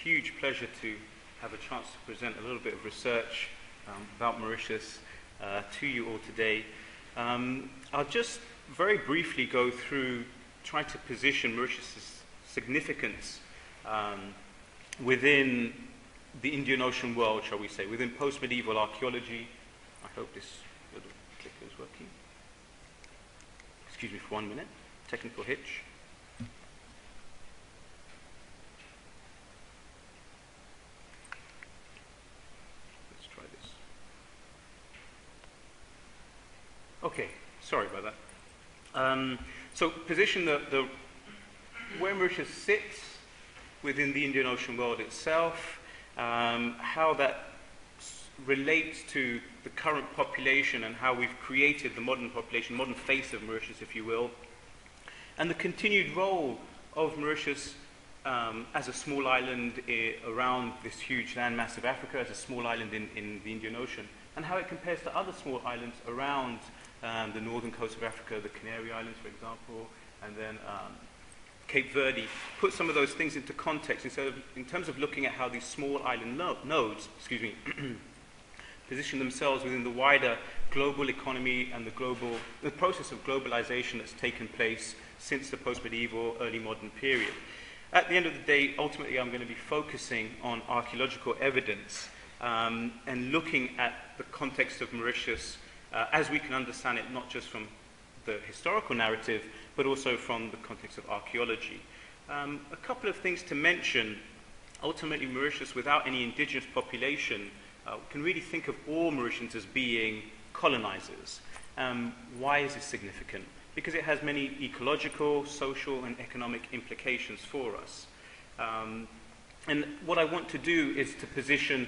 huge pleasure to have a chance to present a little bit of research about Mauritius to you all today. I'll just very briefly go through trying to position Mauritius' significance within the Indian Ocean world, shall we say, within post-medieval archaeology. I hope this little clicker is working. Excuse me for 1 minute. Technical hitch. Let's try this. Okay, sorry about that. So position where Mauritius sits within the Indian Ocean world itself, how that relates to the current population and how we've created the modern population, modern face of Mauritius, if you will, and the continued role of Mauritius as a small island around this huge landmass of Africa, as a small island in the Indian Ocean, and how it compares to other small islands around the northern coast of Africa, the Canary Islands, for example, and then Cape Verde. Put some of those things into context in terms of looking at how these small island nodes, position themselves within the wider global economy and the process of globalization that's taken place since the post-medieval, early modern period. At the end of the day, ultimately, I'm going to be focusing on archaeological evidence and looking at the context of Mauritius as we can understand it, not just from the historical narrative, but also from the context of archaeology. A couple of things to mention. Ultimately, Mauritius, without any indigenous population, can really think of all Mauritians as being colonizers. Why is this significant? Because it has many ecological, social, and economic implications for us. And what I want to do is to position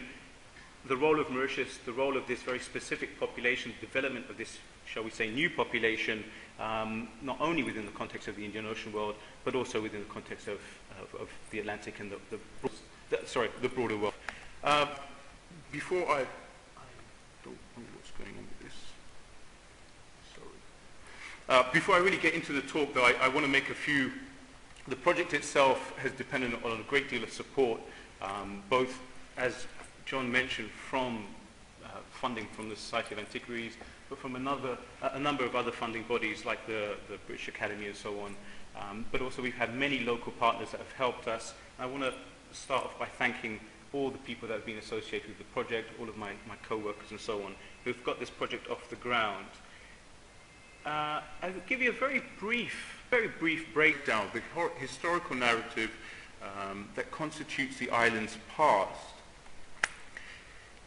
the role of Mauritius, the role of this very specific population, development of this, shall we say, new population, not only within the context of the Indian Ocean world, but also within the context of the Atlantic and the broader world. Before I don't know what's going on with this. Sorry. Before I really get into the talk, though, I want to make a few. The project itself has depended on a great deal of support, both, as John mentioned, from funding from the Society of Antiquaries, but from a number of other funding bodies like the British Academy and so on. But also we've had many local partners that have helped us. I want to start off by thanking all the people that have been associated with the project, all of my co-workers and so on, who've got this project off the ground. I'll give you a very brief breakdown of the historical narrative that constitutes the island's past.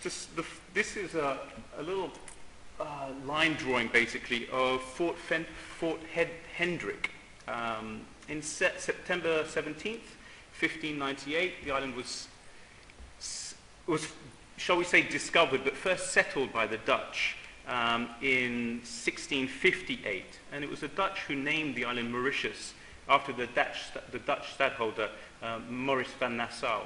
This is a little line drawing, basically, of Fort Hendrick. In September 17th, 1598, the island was, shall we say, discovered, but first settled by the Dutch in 1658. And it was the Dutch who named the island Mauritius after the Dutch stadholder, Maurice van Nassau.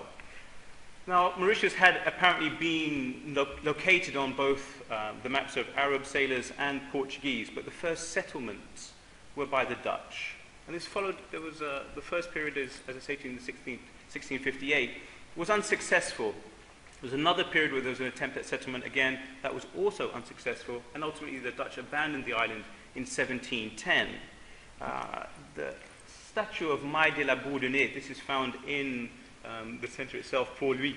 Now, Mauritius had apparently been located on both the maps of Arab sailors and Portuguese, but the first settlements were by the Dutch. And this followed, there was the first period, as I say to you, in the 1658, was unsuccessful. There was another period where there was an attempt at settlement again that was also unsuccessful, and ultimately the Dutch abandoned the island in 1710. The statue of Maille de la Bourdonnais, this is found in the centre itself, Port Louis.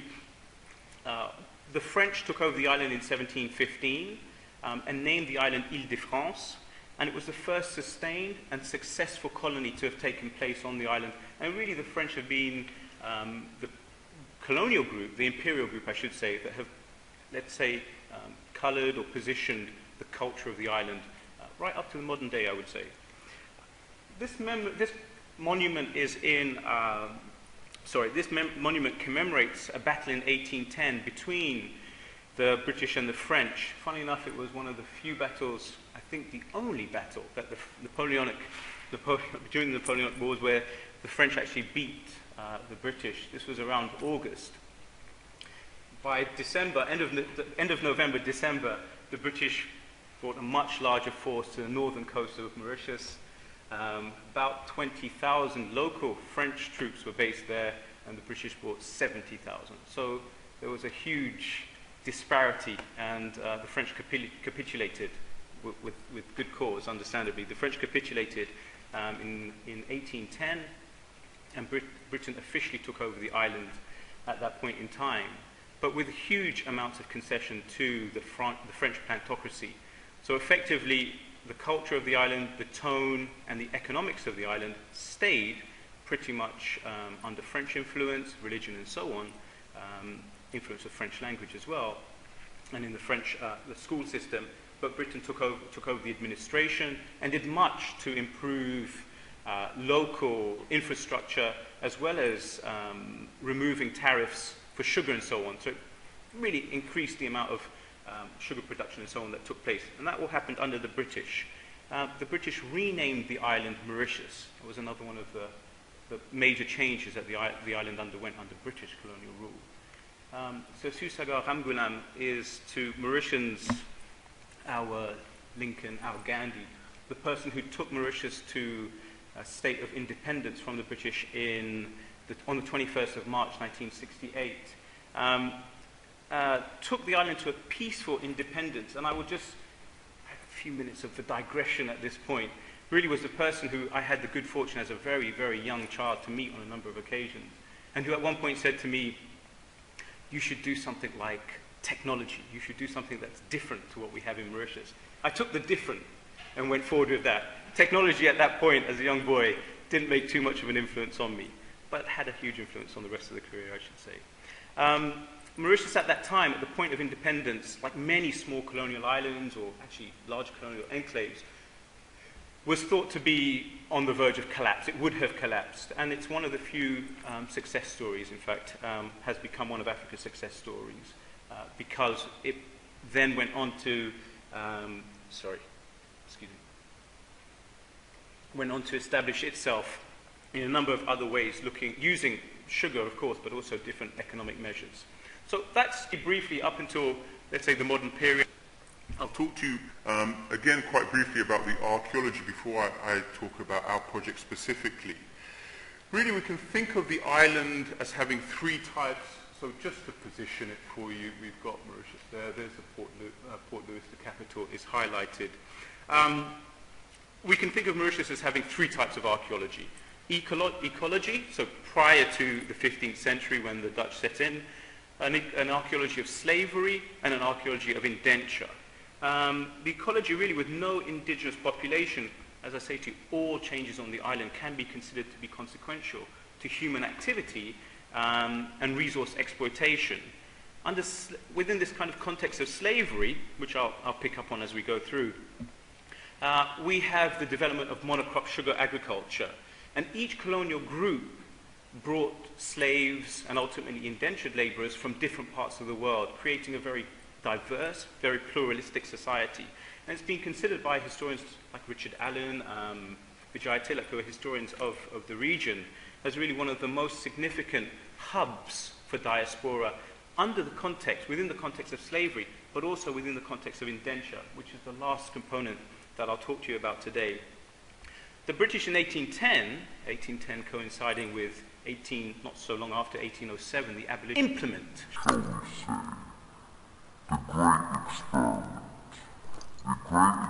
The French took over the island in 1715 and named the island Île-de-France, and it was the first sustained and successful colony to have taken place on the island. And really the French have been the colonial group, the imperial group I should say, that have, let's say, coloured or positioned the culture of the island right up to the modern day, I would say. This monument is in this monument commemorates a battle in 1810 between the British and the French. Funnily enough, it was one of the few battles, I think the only battle, that during the Napoleonic Wars where the French actually beat the British. This was around August. By December, end of November, December, the British brought a much larger force to the northern coast of Mauritius. About 20,000 local French troops were based there, and the British brought 70,000. So there was a huge disparity, and the French capitulated with good cause, understandably. The French capitulated in 1810, and Britain officially took over the island at that point in time, but with huge amounts of concession to the French plantocracy. So effectively, the culture of the island, the tone, and the economics of the island stayed pretty much under French influence, religion and so on, influence of French language as well, and in the French the school system. But Britain took over the administration and did much to improve local infrastructure, as well as removing tariffs for sugar and so on. So it really increased the amount of sugar production and so on that took place. And that all happened under the British. The British renamed the island Mauritius. It was another one of the major changes that the island underwent under British colonial rule. So Susagar Ramgoolam is to Mauritians our Lincoln, our Gandhi, the person who took Mauritius to a state of independence from the British on the 21st of March 1968. Took the island to a peaceful independence, and I will just have a few minutes of the digression at this point. Really was the person who I had the good fortune as a very, very young child to meet on a number of occasions, and who at one point said to me, "You should do something like technology. You should do something that's different to what we have in Mauritius." I took the different and went forward with that. Technology at that point, as a young boy, didn't make too much of an influence on me, but had a huge influence on the rest of the career, I should say. Mauritius at that time, at the point of independence, like many small colonial islands, or actually large colonial enclaves, was thought to be on the verge of collapse. It would have collapsed, and it's one of the few success stories, in fact, has become one of Africa's success stories, because it then went on to, went on to establish itself in a number of other ways, using sugar, of course, but also different economic measures. So that's briefly up until, let's say, the modern period. I'll talk to you again quite briefly about the archaeology before I talk about our project specifically. Really, we can think of the island as having three types. So just to position it for you, we've got Mauritius there. There's the Port Louis, the capital, is highlighted. We can think of Mauritius as having three types of archaeology. Ecology, so prior to the 15th century when the Dutch set in, an archaeology of slavery, and an archaeology of indenture. The ecology, really, with no indigenous population, as I say to you, all changes on the island can be considered to be consequential to human activity and resource exploitation. Within this kind of context of slavery, which I'll pick up on as we go through, we have the development of monocrop sugar agriculture. And each colonial group brought slaves and ultimately indentured laborers from different parts of the world, creating a very diverse, very pluralistic society. And it's been considered by historians like Richard Allen, Vijay Tilak, who are historians of the region, as really one of the most significant hubs for diaspora within the context of slavery, but also within the context of indenture, which is the last component that I'll talk to you about today. The British in 1810 coinciding with not so long after 1807, the abolition implement. The great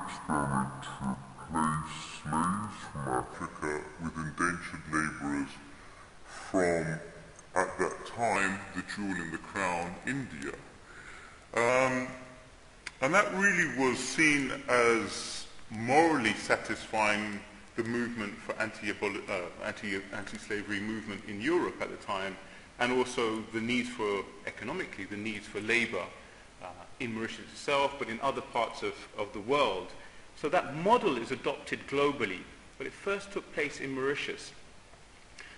experiment to replace slaves from Africa with indentured labourers from, at that time, the jewel in the crown, India. And that really was seen as morally satisfying the movement for anti-slavery movement in Europe at the time, and also the needs for, economically, the needs for labour in Mauritius itself, but in other parts of the world. So that model is adopted globally, but it first took place in Mauritius.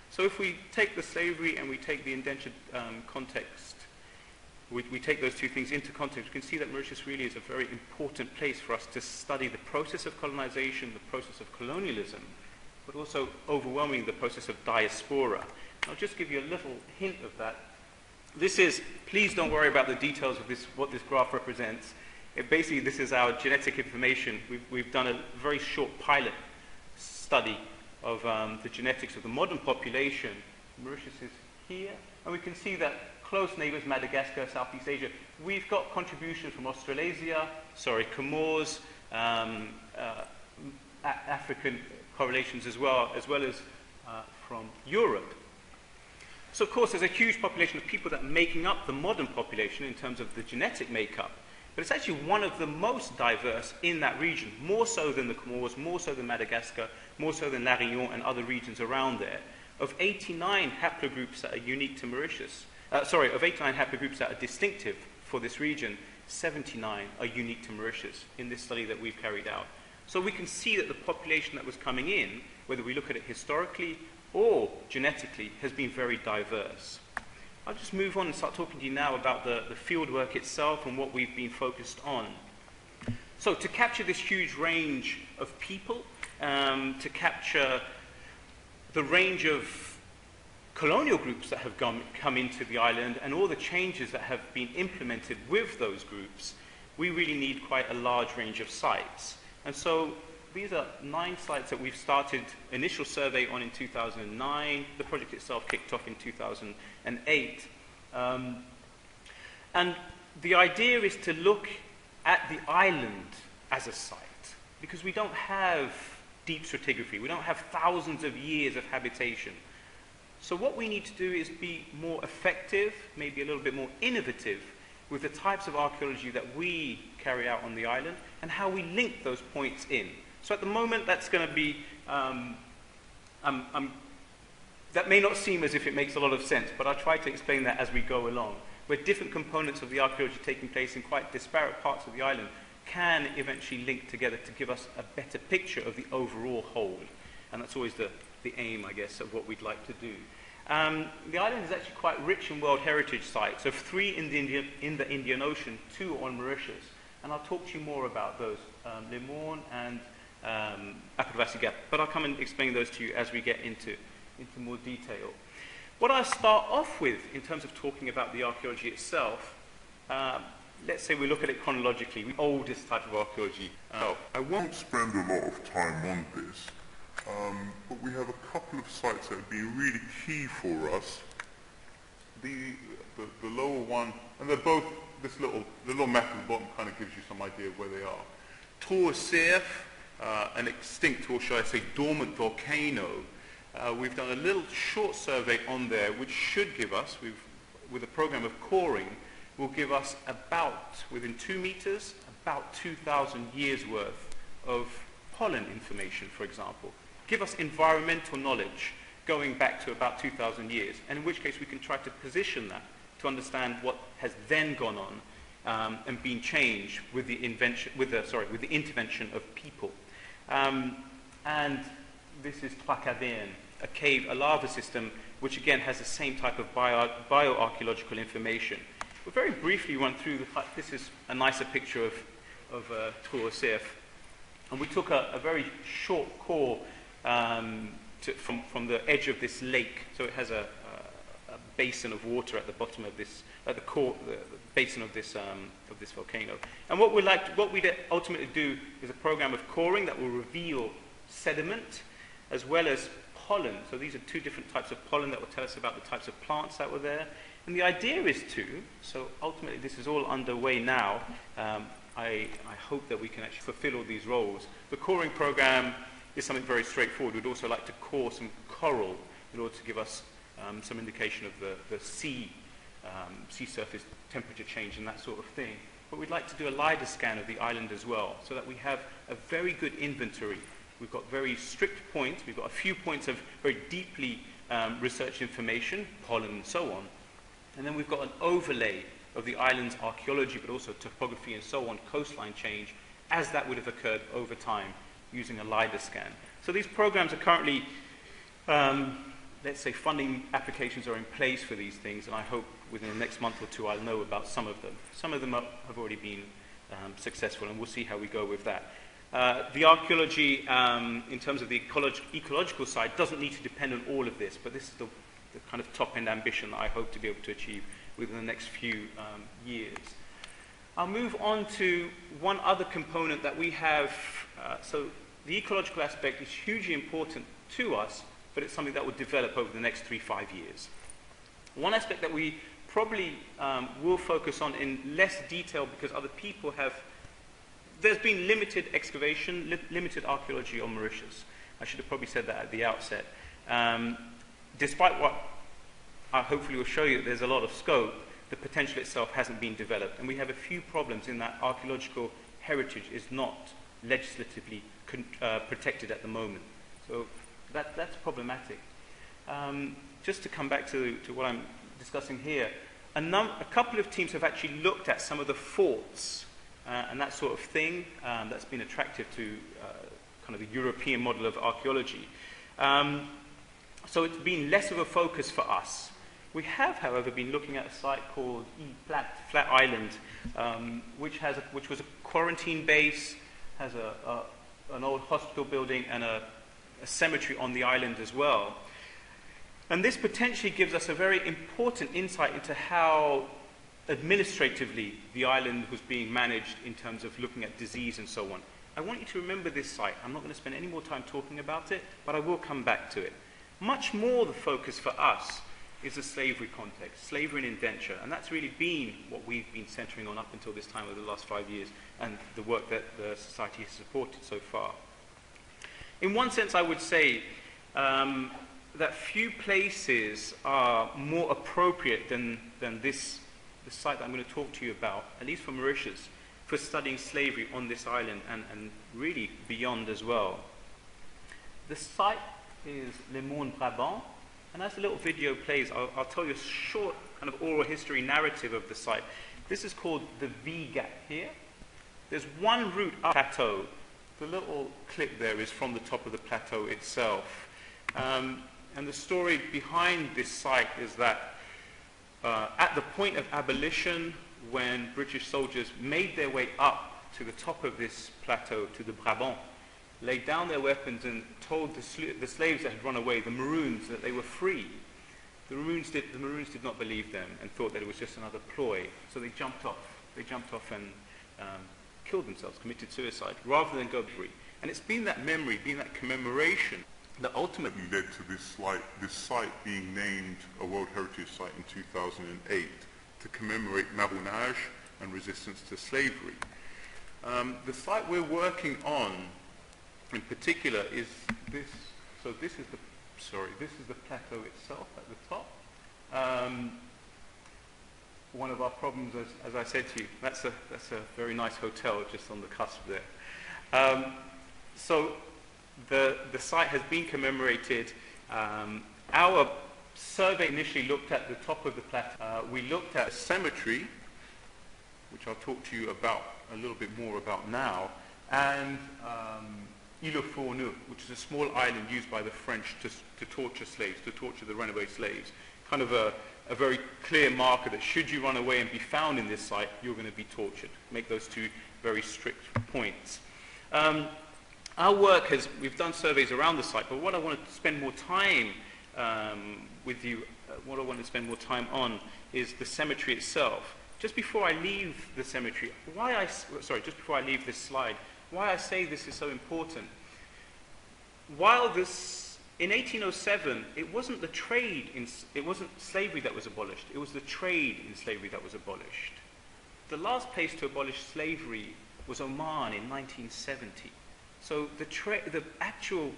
So if we take the slavery and we take the indentured context, we take those two things into context, we can see that Mauritius really is a very important place for us to study the process of colonization, the process of colonialism, but also overwhelmingly the process of diaspora. And I'll just give you a little hint of that. Please don't worry about the details of what this graph represents. Basically, this is our genetic information. We've done a very short pilot study of the genetics of the modern population. Mauritius is here. And we can see that close neighbors, Madagascar, Southeast Asia, we've got contributions from Australasia, Comores, African correlations as well as from Europe. So of course there's a huge population of people that are making up the modern population in terms of the genetic makeup, but it's actually one of the most diverse in that region, more so than the Comores, more so than Madagascar, more so than La Réunion and other regions around there. Of 89 haplogroups that are unique to Mauritius, of 89 haplogroups that are distinctive for this region, 79 are unique to Mauritius in this study that we've carried out. So we can see that the population that was coming in, whether we look at it historically or genetically, has been very diverse. I'll just move on and start talking to you now about the fieldwork itself and what we've been focused on. So to capture this huge range of people, to capture the range of colonial groups that have come into the island and all the changes that have been implemented with those groups, we really need quite a large range of sites. And so these are 9 sites that we've started initial survey on in 2009. The project itself kicked off in 2008. And the idea is to look at the island as a site, because we don't have deep stratigraphy. We don't have thousands of years of habitation. So what we need to do is be more effective, maybe a little bit more innovative, with the types of archaeology that we carry out on the island and how we link those points in. So at the moment, that's going to be, that may not seem as if it makes a lot of sense, but I'll try to explain that as we go along, where different components of the archaeology taking place in quite disparate parts of the island can eventually link together to give us a better picture of the overall whole. And that's always the aim, I guess, of what we'd like to do. The island is actually quite rich in World Heritage sites, of 3 in the Indian Ocean, 2 on Mauritius. And I'll talk to you more about those, Le Morne and Akadvasi Gap. But I'll come and explain those to you as we get into more detail. What I'll start off with in terms of talking about the archaeology itself, let's say we look at it chronologically, the oldest type of archaeology. I won't spend a lot of time on this, but we have a couple of sites that have been really key for us. The lower one, and they're both, the little map at the bottom kind of gives you some idea of where they are. Tor Serf, an extinct, or should I say dormant volcano. We've done a little short survey on there, which should give us, with a program of coring, will give us about, within 2 meters, about 2,000 years worth of pollen information, for example. Give us environmental knowledge going back to about 2,000 years, and in which case we can try to position that to understand what has then gone on and been changed with the intervention of people. And this is Trois Cavernes, a cave, a lava system, which again has the same type of bioarchaeological information. We'll very briefly run through this is a nicer picture of Tor Serf. And we took a very short core from the edge of this lake. So it has a basin of water at the bottom of this, at the core, the basin of this volcano. And what we ultimately do is a program of coring that will reveal sediment as well as pollen. So these are 2 different types of pollen that will tell us about the types of plants that were there. And the idea is so ultimately this is all underway now. I hope that we can actually fulfill all these roles. The coring program is something very straightforward. We'd also like to core some coral in order to give us some indication of the sea surface temperature change and that sort of thing. But we'd like to do a LiDAR scan of the island as well, so that we have a very good inventory. We've got very strict points. We've got a few points of very deeply researched information, pollen and so on. And then we've got an overlay of the island's archaeology, but also topography and so on, coastline change, as that would have occurred over time using a LiDAR scan. So these programs are currently, let's say, funding applications are in place for these things, and I hope within the next month or 2 I'll know about some of them. Some of them have already been successful, and we'll see how we go with that. The archaeology, in terms of the ecological side, doesn't need to depend on all of this, but this is the kind of top-end ambition that I hope to be able to achieve within the next few years. I'll move on to one other component that we have. So the ecological aspect is hugely important to us, but it's something that will develop over the next 3-5 years. One aspect that we probably will focus on in less detail because other people have, there's been limited excavation, limited archaeology on Mauritius. I should have probably said that at the outset. Despite what I hopefully will show you, there's a lot of scope, the potential itself hasn't been developed. And we have a few problems in that archaeological heritage is not legislatively protected at the moment. So that's problematic. Just to come back to what I'm discussing here, a couple of teams have actually looked at some of the forts and that sort of thing that's been attractive to kind of the European model of archaeology. So it's been less of a focus for us. We have, however, been looking at a site called Flat Island, which was a quarantine base, has an old hospital building and a cemetery on the island as well. And this potentially gives us a very important insight into how administratively the island was being managed in terms of looking at disease and so on. I want you to remember this site. I'm not going to spend any more time talking about it, but I will come back to it. Much more the focus for us is the slavery context, slavery and indenture, and that's really been what we've been centering on up until this time over the last 5 years and the work that the Society has supported so far. In one sense, I would say that few places are more appropriate than this site that I'm going to talk to you about, at least for Mauritius, for studying slavery on this island and really beyond as well. The site is Le Monde Brabant, and as the little video plays, I'll tell you a short kind of oral history narrative of the site. This is called the V-Gap here. There's one route up the plateau. The little clip there is from the top of the plateau itself. And the story behind this site is that at the point of abolition, when British soldiers made their way up to the top of this plateau, to the Brabant, laid down their weapons and told the slaves that had run away, the Maroons, that they were free. The Maroons did not believe them and thought that it was just another ploy, so they jumped off. They jumped off and killed themselves, committed suicide, rather than go free. And it's been that memory, been that commemoration, that ultimately led to this site being named a World Heritage Site in 2008 to commemorate Marronage and resistance to slavery. The site we're working on in particular is this. So this is the plateau itself at the top. One of our problems, as I said to you, that's a very nice hotel just on the cusp there. So the site has been commemorated. Our survey initially looked at the top of the plateau. We looked at a cemetery, which I'll talk to you about a little bit more about now, and Île Fourneau, which is a small island used by the French to torture slaves, to torture the runaway slaves. Kind of a very clear marker that should you run away and be found in this site, you're going to be tortured. Make those two very strict points. Our work we've done surveys around the site, but what I want to spend more time with you, what I want to spend more time on is the cemetery itself. Just before I leave the cemetery, just before I leave this slide, why I say this is so important. While in 1807, it wasn't it wasn't slavery that was abolished, it was the trade in slavery that was abolished. The last place to abolish slavery was Oman in 1970. So the actual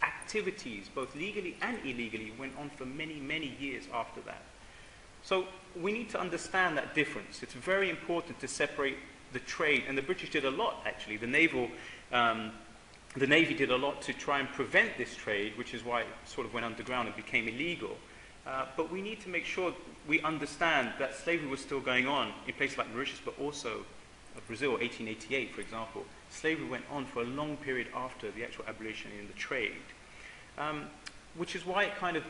activities, both legally and illegally, went on for many, many years after that. So we need to understand that difference. It's very important to separate the trade, and the British did a lot, actually. The Navy did a lot to try and prevent this trade, which is why it sort of went underground and became illegal. But we need to make sure we understand that slavery was still going on in places like Mauritius, but also Brazil, 1888, for example. Slavery went on for a long period after the actual abolition in the trade, which is why it kind of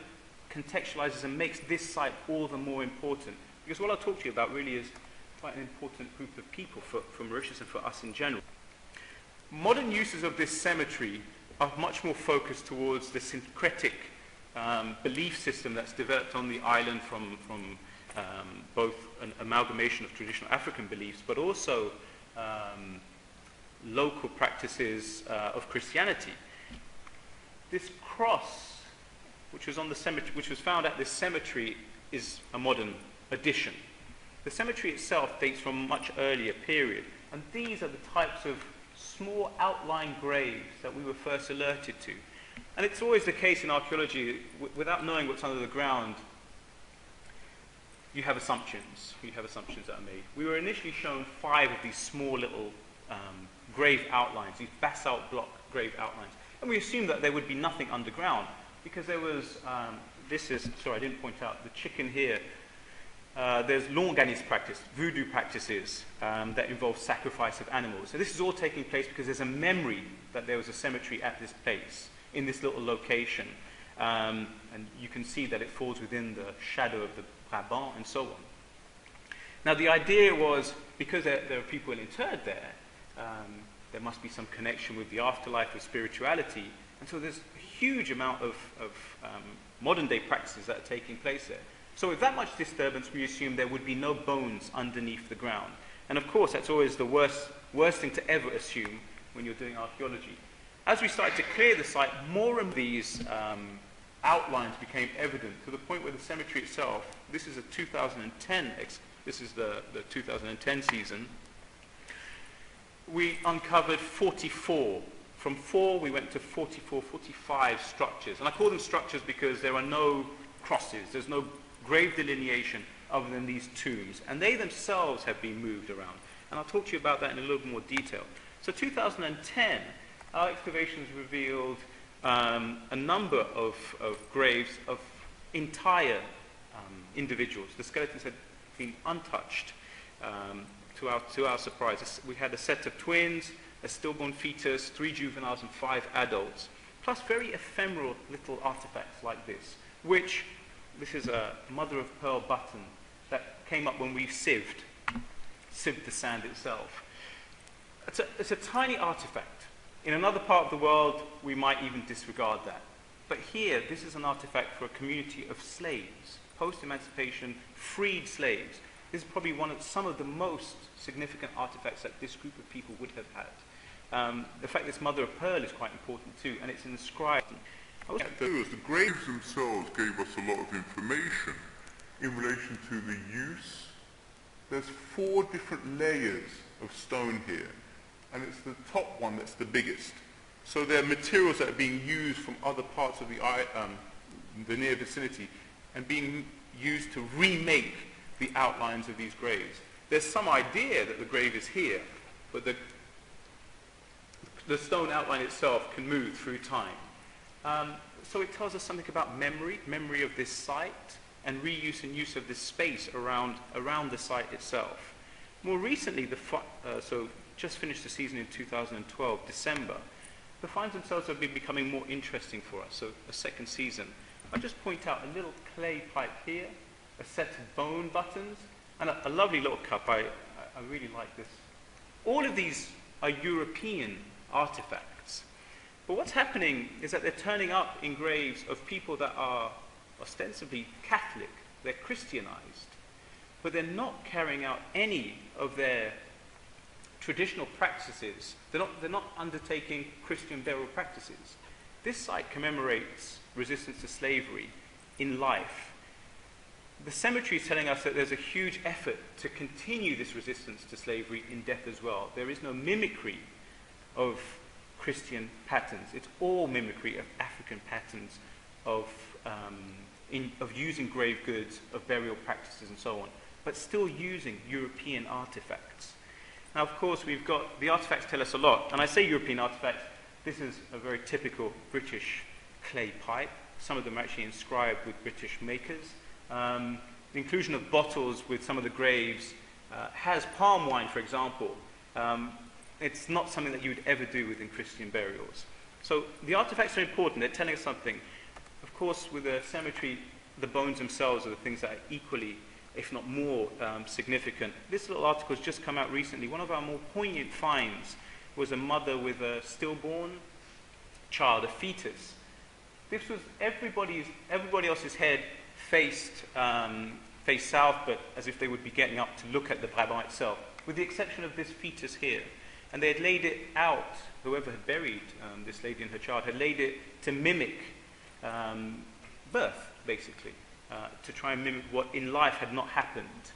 contextualizes and makes this site all the more important. Because what I'll talk to you about really is quite an important group of people for Mauritius and for us in general. Modern uses of this cemetery are much more focused towards the syncretic belief system that's developed on the island from both an amalgamation of traditional African beliefs, but also local practices of Christianity. This cross, which was on the cemetery, which was found at this cemetery, is a modern addition. The cemetery itself dates from a much earlier period, and these are the types of small outlying graves that we were first alerted to. And it's always the case in archaeology, without knowing what's under the ground, you have assumptions. You have assumptions that are made. We were initially shown 5 of these small little grave outlines, these basalt block grave outlines. And we assumed that there would be nothing underground, because there was, sorry, I didn't point out, the chicken here. There's Longanese practice, voodoo practices that involve sacrifice of animals. So this is all taking place because there's a memory that there was a cemetery at this place, in this little location. And you can see that it falls within the shadow of the Brabant and so on. Now the idea was, because there are people interred there, there must be some connection with the afterlife, with spirituality. And so there's a huge amount of modern day practices that are taking place there. So with that much disturbance, we assume there would be no bones underneath the ground. And of course, that's always the worst thing to ever assume when you're doing archaeology. As we started to clear the site, more and these outlines became evident, to the point where the cemetery itself, this is a 2010, this is the 2010 season, we uncovered 44. From 4, we went to 44, 45 structures. And I call them structures because there are no crosses, there's no grave delineation other than these tombs. And they themselves have been moved around. And I'll talk to you about that in a little more detail. So 2010, our excavations revealed a number of graves of entire individuals. The skeletons had been untouched, to our surprise. We had a set of twins, a stillborn fetus, 3 juveniles and 5 adults, plus very ephemeral little artifacts like this, which, this is a mother-of-pearl button that came up when we sieved the sand itself. It's a tiny artifact. In another part of the world, we might even disregard that. But here, this is an artifact for a community of slaves, post-emancipation, freed slaves. This is probably some of the most significant artifacts that this group of people would have had. The fact this mother of pearl is quite important too, and it's inscribed. The graves themselves gave us a lot of information in relation to the use. There's 4 different layers of stone here, and it's the top one that's the biggest. So there are materials that are being used from other parts of the near vicinity and being used to remake the outlines of these graves. There's some idea that the grave is here, but the stone outline itself can move through time. So it tells us something about memory of this site, and reuse and use of this space around the site itself. More recently, so just finished the season in 2012, December, the finds themselves have been becoming more interesting for us, so a second season. I'll just point out a little clay pipe here, a set of bone buttons, and a lovely little cup. I really like this. All of these are European artifacts. But what's happening is that they're turning up in graves of people that are ostensibly Catholic, they're Christianized, but they're not carrying out any of their traditional practices. They're not undertaking Christian burial practices. This site commemorates resistance to slavery in life. The cemetery is telling us that there's a huge effort to continue this resistance to slavery in death as well. There is no mimicry of Christian patterns. It's all mimicry of African patterns of using grave goods, of burial practices and so on, but still using European artifacts. Now, of course, we've got, the artifacts tell us a lot, and I say European artifacts, this is a very typical British clay pipe. Some of them are actually inscribed with British makers. The inclusion of bottles with some of the graves has palm wine, for example. It's not something that you would ever do within Christian burials. So the artifacts are important, they're telling us something. Of course, with a cemetery, the bones themselves are the things that are equally, if not more, significant. This little article has just come out recently. One of our more poignant finds was a mother with a stillborn child, a fetus. This was everybody else's head faced south, but as if they would be getting up to look at the Brabant itself, with the exception of this fetus here. And they had laid it out, whoever had buried this lady and her child, had laid it to mimic birth, basically. to try and mimic what in life had not happened.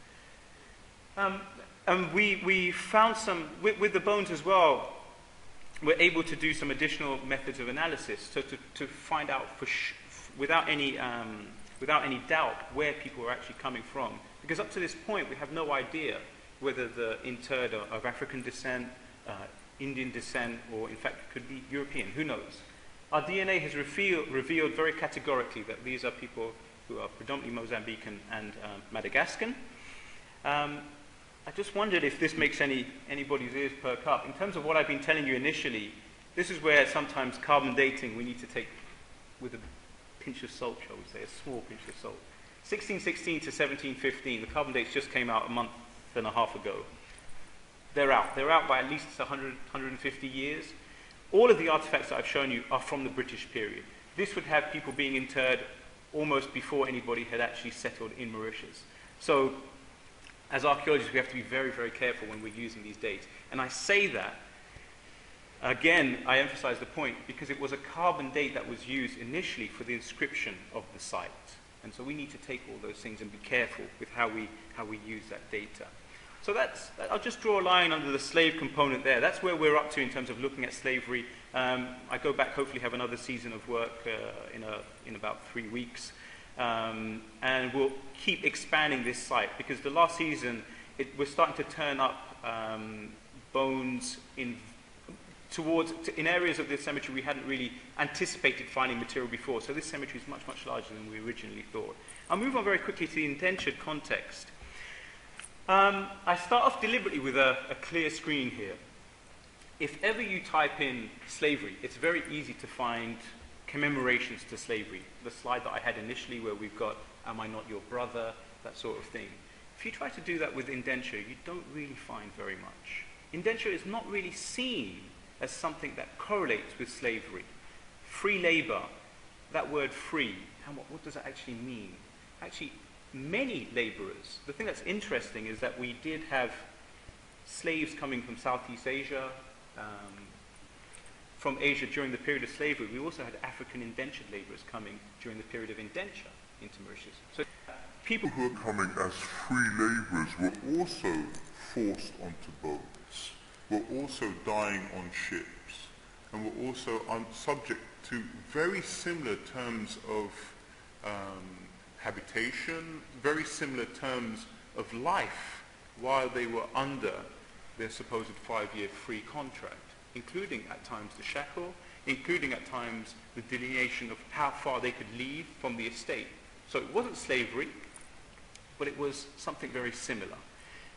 And we found some, with the bones as well, we're able to do some additional methods of analysis to find out without any doubt where people were actually coming from. Because up to this point, we have no idea whether the interred are of African descent, Indian descent, or in fact could be European. Who knows? Our DNA has revealed very categorically that these are people who are predominantly Mozambican and Madagascan. I just wondered if this makes anybody's ears perk up. In terms of what I've been telling you initially, this is where sometimes carbon dating we need to take with a pinch of salt, shall we say, a small pinch of salt. 1616 to 1715, the carbon dates just came out a month and a half ago. They're out. They're out by at least 100, 150 years. All of the artifacts that I've shown you are from the British period. This would have people being interred almost before anybody had actually settled in Mauritius. So, as archaeologists, we have to be very, very careful when we're using these dates. And I say that, again, I emphasize the point, because it was a carbon date that was used initially for the inscription of the site. And so we need to take all those things and be careful with how we use that data. So I'll just draw a line under the slave component there. That's where we're up to in terms of looking at slavery. I go back, hopefully have another season of work in about 3 weeks. And we'll keep expanding this site, because the last season, we're starting to turn up bones in areas of this cemetery we hadn't really anticipated finding material before. So this cemetery is much, much larger than we originally thought. I'll move on very quickly to the indentured context. I start off deliberately with a clear screen here. If ever you type in slavery, it's very easy to find commemorations to slavery. The slide that I had initially where we've got, am I not your brother, that sort of thing. If you try to do that with indenture, you don't really find very much. Indenture is not really seen as something that correlates with slavery. Free labor, that word free, what does that actually mean? Actually, many laborers, the thing that's interesting is that we did have slaves coming from Southeast Asia, from Asia during the period of slavery. We also had African indentured laborers coming during the period of indenture into Mauritius. So people who were coming as free laborers were also forced onto boats, were also dying on ships, and were also subject to very similar terms of habitation, very similar terms of life while they were under their supposed 5-year free contract, including at times the shackle, including at times the delineation of how far they could leave from the estate. So it wasn't slavery, but it was something very similar.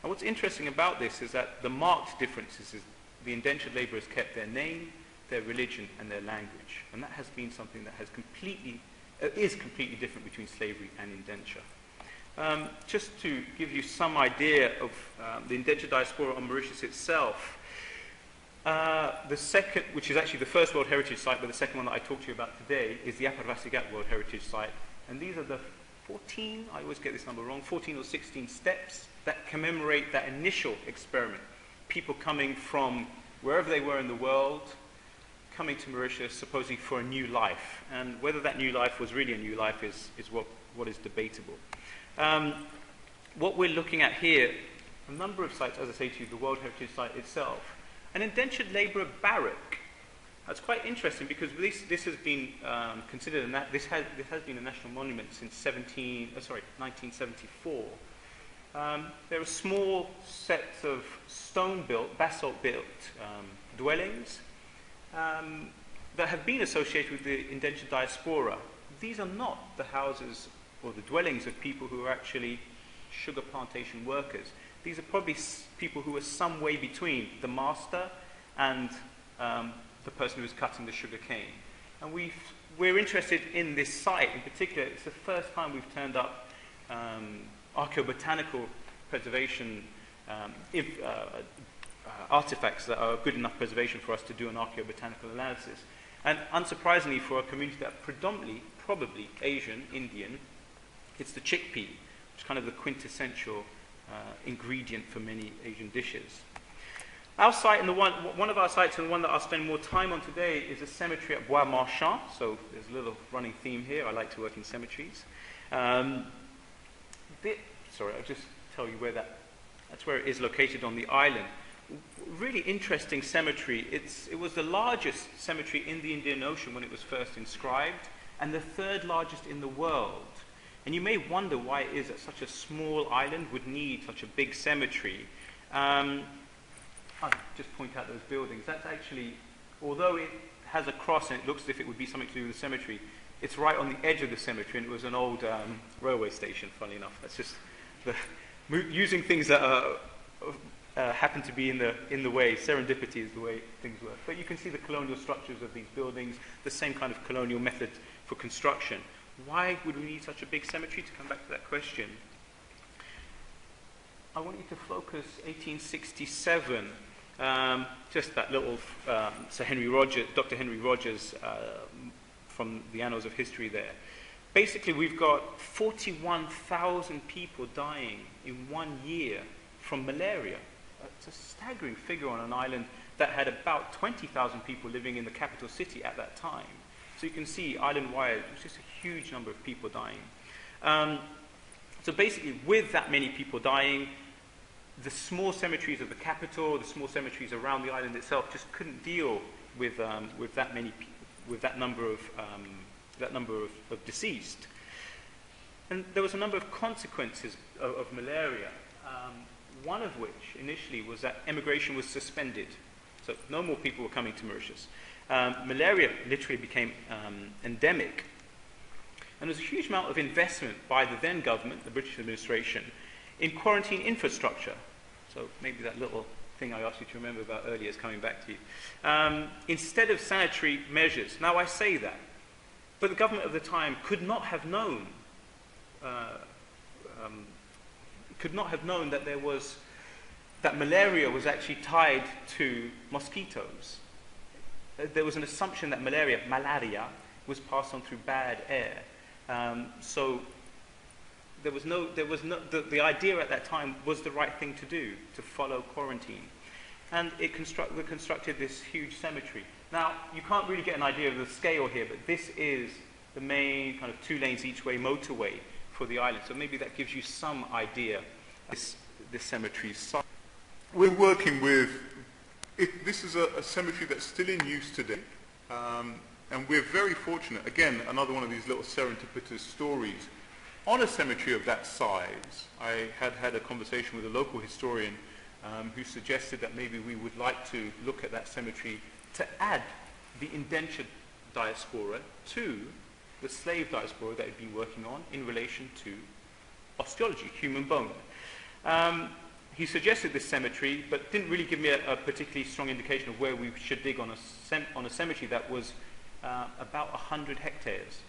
And what's interesting about this is that the marked differences is the indentured laborers kept their name, their religion, and their language. And that has been something that has is completely different between slavery and indenture. Just to give you some idea of the indentured diaspora on Mauritius itself, the second, which is actually the first World Heritage Site, but the second one that I talked to you about today, is the Aparvasigat World Heritage Site. And these are the 14, I always get this number wrong, 14 or 16 steps that commemorate that initial experiment. People coming from wherever they were in the world, coming to Mauritius supposedly for a new life. And whether that new life was really a new life is what is debatable. What we're looking at here, a number of sites, as I say to you, the World Heritage Site itself, an indentured labourer barrack. That's quite interesting because this has been considered, this has been a national monument since 1974. There are small sets of stone-built, basalt-built dwellings that have been associated with the indentured diaspora. These are not the houses or the dwellings of people who are actually sugar plantation workers. These are probably people who are some way between the master and the person who is cutting the sugar cane. And we're interested in this site in particular. It's the first time we've turned up archaeobotanical preservation artifacts that are good enough preservation for us to do an archaeobotanical analysis. And unsurprisingly, for a community that are predominantly, probably Asian, Indian, it's the chickpea, which is kind of the quintessential ingredient for many Asian dishes. Our site, and one of our sites, and the one that I'll spend more time on today, is a cemetery at Bois Marchand. So there's a little running theme here. I like to work in cemeteries. Sorry, I'll just tell you where that's where it is located on the island. Really interesting cemetery. It was the largest cemetery in the Indian Ocean when it was first inscribed, and the third largest in the world. And you may wonder why it is that such a small island would need such a big cemetery. I'll just point out those buildings. That's actually, although it has a cross and it looks as if it would be something to do with the cemetery, it's right on the edge of the cemetery, and it was an old railway station, funnily enough. That's just using things that happen to be in the way. Serendipity is the way things work. But you can see the colonial structures of these buildings, the same kind of colonial method for construction. Why would we need such a big cemetery? To come back to that question, I want you to focus 1867, just that little Dr. Henry Rogers from the Annals of History there. Basically, we've got 41,000 people dying in 1 year from malaria. It's a staggering figure on an island that had about 20,000 people living in the capital city at that time. So you can see island-wide, it was just a huge number of people dying. So basically, with that many people dying, the small cemeteries of the capital, the small cemeteries around the island itself, just couldn't deal with that many people, with that number of deceased. And there was a number of consequences of malaria. One of which initially was that emigration was suspended, so no more people were coming to Mauritius. Malaria literally became endemic. And there was a huge amount of investment by the then government, the British administration, in quarantine infrastructure. So maybe that little thing I asked you to remember about earlier is coming back to you. Instead of sanitary measures. Now I say that, but the government of the time could not have known that malaria was actually tied to mosquitoes. There was an assumption that malaria, was passed on through bad air. So the idea at that time was the right thing to do, to follow quarantine. And they constructed this huge cemetery. Now, you can't really get an idea of the scale here, but this is the main kind of 2 lanes each way motorway for the island. So maybe that gives you some idea of this cemetery's size. We're working with, this is a cemetery that's still in use today. And we're very fortunate, again, another one of these little serendipitous stories. On a cemetery of that size, I had a conversation with a local historian who suggested that maybe we would like to look at that cemetery to add the indentured diaspora to the slave diaspora that he'd been working on in relation to osteology, human bone. He suggested this cemetery, but didn't really give me a particularly strong indication of where we should dig on a cemetery that was about 100 hectares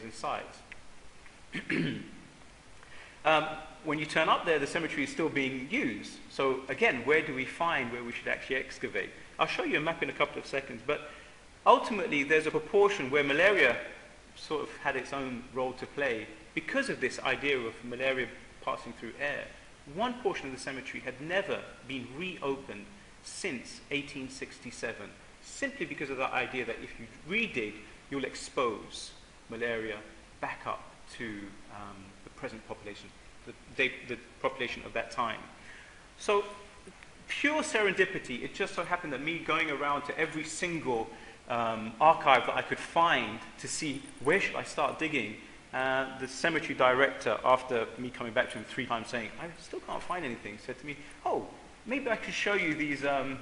in size. When you turn up there, the cemetery is still being used. So again, where do we find where we should actually excavate? I'll show you a map in a couple of seconds, but ultimately there's a proportion where malaria sort of had its own role to play because of this idea of malaria passing through air. One portion of the cemetery had never been reopened since 1867, simply because of that idea that if you redig, you'll expose malaria back up to the present population, the population of that time. So, pure serendipity, it just so happened that me going around to every single archive that I could find to see where should I start digging, the cemetery director, after me coming back to him 3 times saying, I still can't find anything, said to me, oh, maybe I could show you these that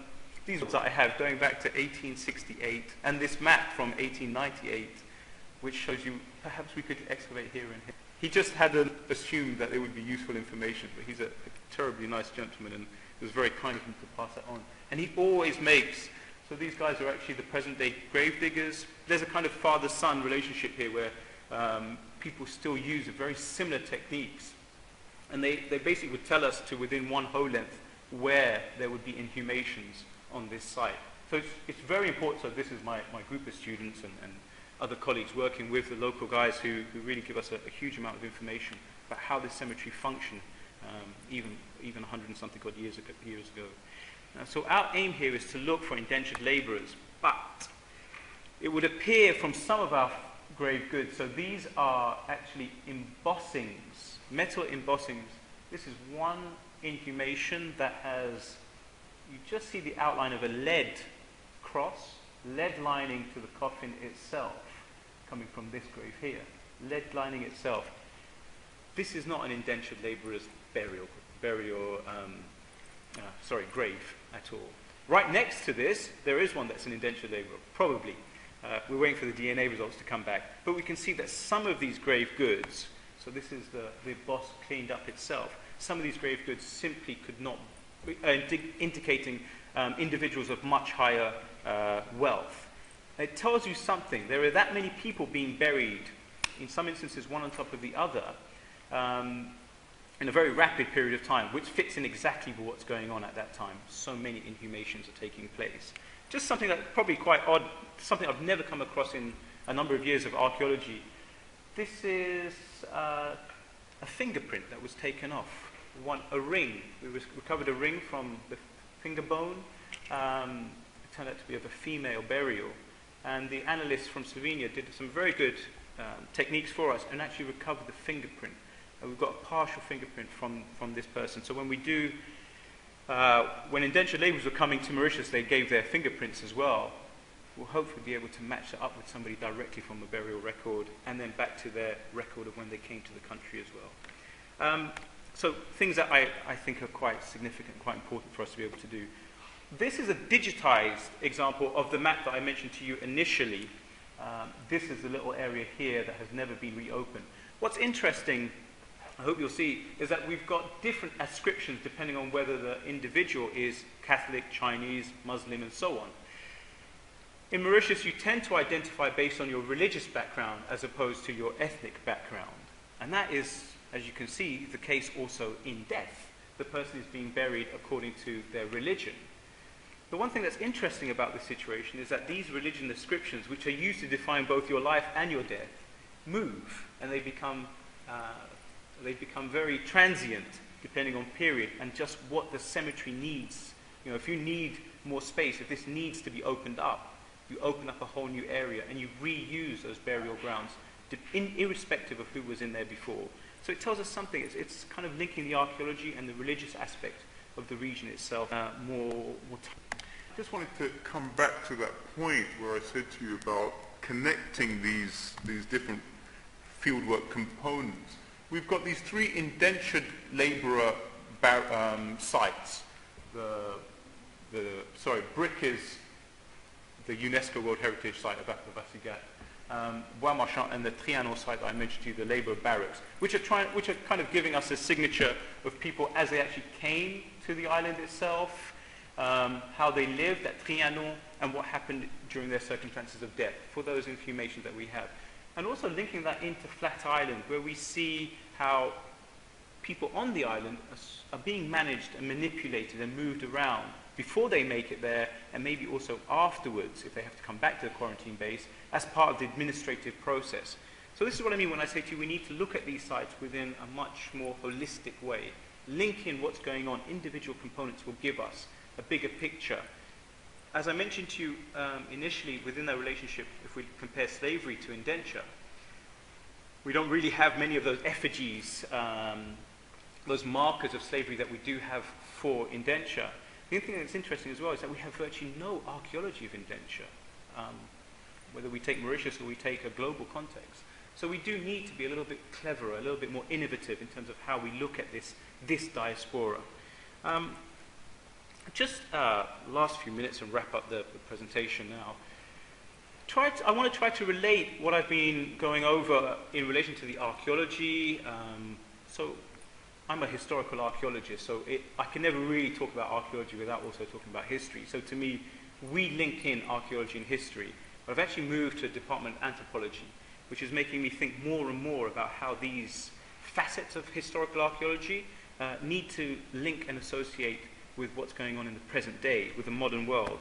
I have going back to 1868 and this map from 1898, which shows you perhaps we could excavate here and here. He just hadn't assumed that it would be useful information, but he's a terribly nice gentleman, and it was very kind of him to pass that on. And he always makes, so these guys are actually the present-day grave diggers. There's a kind of father-son relationship here where people still use very similar techniques. And they basically would tell us to within 1 hole length where there would be inhumations on this site. So it's very important. So this is my group of students and other colleagues working with the local guys who really give us a huge amount of information about how this cemetery functioned even 100 and something odd years ago. So our aim here is to look for indentured labourers, but it would appear from some of our grave goods. So these are actually embossings, metal embossings. This is one inhumation that has, you just see the outline of a lead cross, lead lining to the coffin itself, coming from this grave here, lead lining itself. This is not an indentured labourer's grave at all. Right next to this, there is one that's an indentured labourer, probably. We're waiting for the DNA results to come back. But we can see that some of these grave goods, so this is the emboss cleaned up itself, some of these grave goods simply could not, indicating individuals of much higher wealth. It tells you something. There are that many people being buried, in some instances one on top of the other, in a very rapid period of time, which fits in exactly with what's going on at that time. So many inhumations are taking place. Just something that's probably quite odd, something I've never come across in a number of years of archaeology. This is a fingerprint that was taken off. A ring. We recovered a ring from the finger bone. It turned out to be of a female burial. And the analysts from Slovenia did some very good techniques for us and actually recovered the fingerprint. We've got a partial fingerprint from this person. So when we do, when indentured labourers were coming to Mauritius, they gave their fingerprints as well. We'll hopefully be able to match that up with somebody directly from a burial record and then back to their record of when they came to the country as well. So things that I think are quite significant, quite important for us to be able to do. This is a digitized example of the map that I mentioned to you initially. This is the little area here that has never been reopened. What's interesting, I hope you'll see, is that we've got different ascriptions depending on whether the individual is Catholic, Chinese, Muslim, and so on. In Mauritius, you tend to identify based on your religious background as opposed to your ethnic background. And that is, as you can see, the case also in death. The person is being buried according to their religion. The one thing that's interesting about this situation is that these religion descriptions, which are used to define both your life and your death, move, and they become very transient depending on period and just what the cemetery needs. You know, if you need more space, if this needs to be opened up, you open up a whole new area and you reuse those burial grounds irrespective of who was in there before. So it tells us something. It's kind of linking the archaeology and the religious aspect of the region itself more. I just wanted to come back to that point where I said to you about connecting these different fieldwork components. We've got these three indentured labourer sites. Brick is the UNESCO World Heritage Site of Basigat. Bois Marchand and the Trianon site that I mentioned to you, the labour barracks, which are kind of giving us a signature of people as they actually came to the island itself, how they lived at Trianon, and what happened during their circumstances of death for those inhumations that we have. And also linking that into Flat Island, where we see how people on the island are being managed and manipulated and moved around before they make it there, and maybe also afterwards if they have to come back to the quarantine base as part of the administrative process. So this is what I mean when I say to you we need to look at these sites within a much more holistic way. Link in what's going on. Individual components will give us a bigger picture. As I mentioned to you initially, within that relationship, if we compare slavery to indenture, we don't really have many of those effigies, those markers of slavery that we do have for indenture. The other thing that's interesting as well is that we have virtually no archaeology of indenture, whether we take Mauritius or we take a global context. So we do need to be a little bit cleverer, a little bit more innovative in terms of how we look at this diaspora. Just last few minutes and wrap up the presentation now. I want to try to relate what I've been going over in relation to the archaeology. So I'm a historical archaeologist, so I can never really talk about archaeology without also talking about history. So to me, we link in archaeology and history. But I've actually moved to a department of anthropology, which is making me think more and more about how these facets of historical archaeology need to link and associate with what's going on in the present day, with the modern world.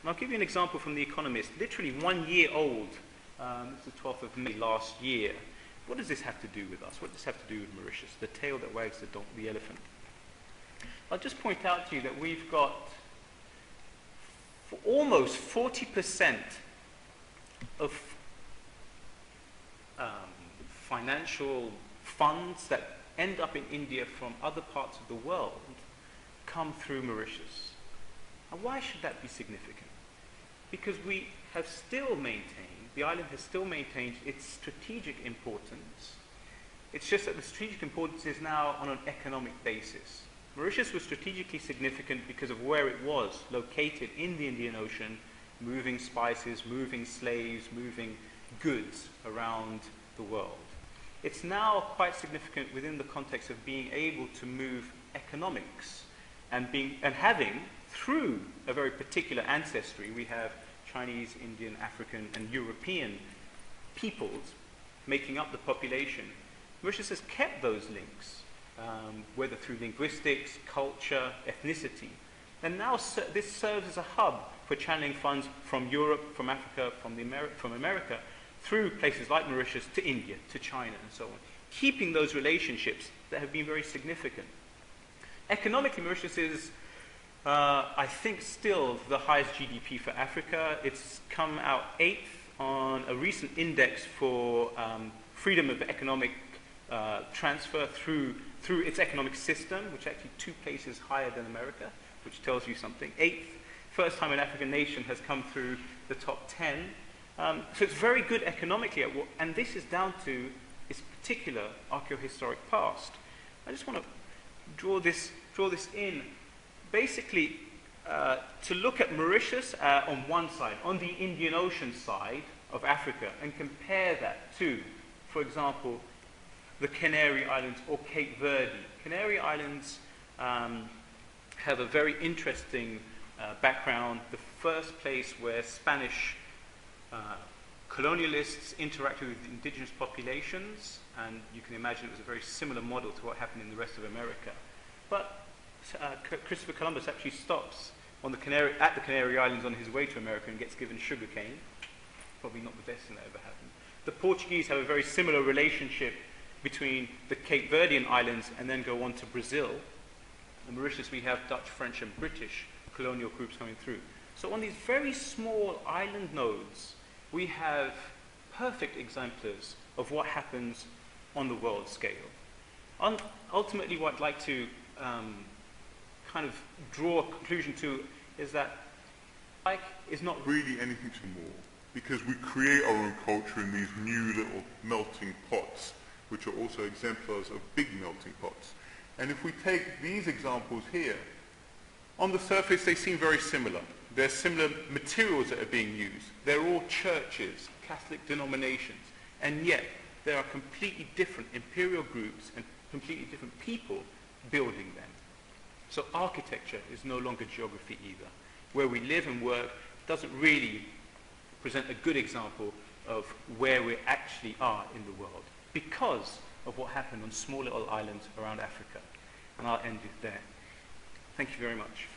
And I'll give you an example from The Economist, literally 1 year old. This is the 12th of May last year. What does this have to do with us? What does this have to do with Mauritius? The tail that wags the elephant. I'll just point out to you that we've got almost 40% of financial funds that end up in India from other parts of the world come through Mauritius. And why should that be significant? Because we have still maintained, the island has still maintained its strategic importance. It's just that the strategic importance is now on an economic basis. Mauritius was strategically significant because of where it was located in the Indian Ocean, moving spices, moving slaves, moving goods around the world. It's now quite significant within the context of being able to move economics and having, through a very particular ancestry, we have Chinese, Indian, African, and European peoples making up the population. Mauritius has kept those links, whether through linguistics, culture, ethnicity. And now this serves as a hub for channeling funds from Europe, from Africa, from America, through places like Mauritius to India, to China, and so on, keeping those relationships that have been very significant. Economically, Mauritius is, I think, still the highest GDP for Africa. It's come out 8th on a recent index for freedom of economic transfer through its economic system, which is actually 2 places higher than America, which tells you something. 8th, first time an African nation has come through the top 10. So it's very good economically, and this is down to its particular archaeohistoric past. I just want to draw this in. Basically, to look at Mauritius on one side, on the Indian Ocean side of Africa, and compare that to, for example, the Canary Islands or Cape Verde. Canary Islands have a very interesting background. The first place where Spanish colonialists interacted with indigenous populations, and you can imagine it was a very similar model to what happened in the rest of America. But Christopher Columbus actually stops at the Canary Islands on his way to America and gets given sugarcane. Probably not the best thing that ever happened. The Portuguese have a very similar relationship between the Cape Verdean islands and then go on to Brazil. In Mauritius, we have Dutch, French, and British colonial groups coming through. So on these very small island nodes, we have perfect exemplars of what happens on the world scale. Ultimately, what I'd like to kind of draw a conclusion to is that like is not really anything more, because we create our own culture in these new little melting pots, which are also exemplars of big melting pots. And if we take these examples here, on the surface they seem very similar. They're similar materials that are being used. They're all churches, Catholic denominations, and yet there are completely different imperial groups and completely different people building them. So architecture is no longer geography either. Where we live and work doesn't really present a good example of where we actually are in the world because of what happened on small little islands around Africa. And I'll end it there. Thank you very much.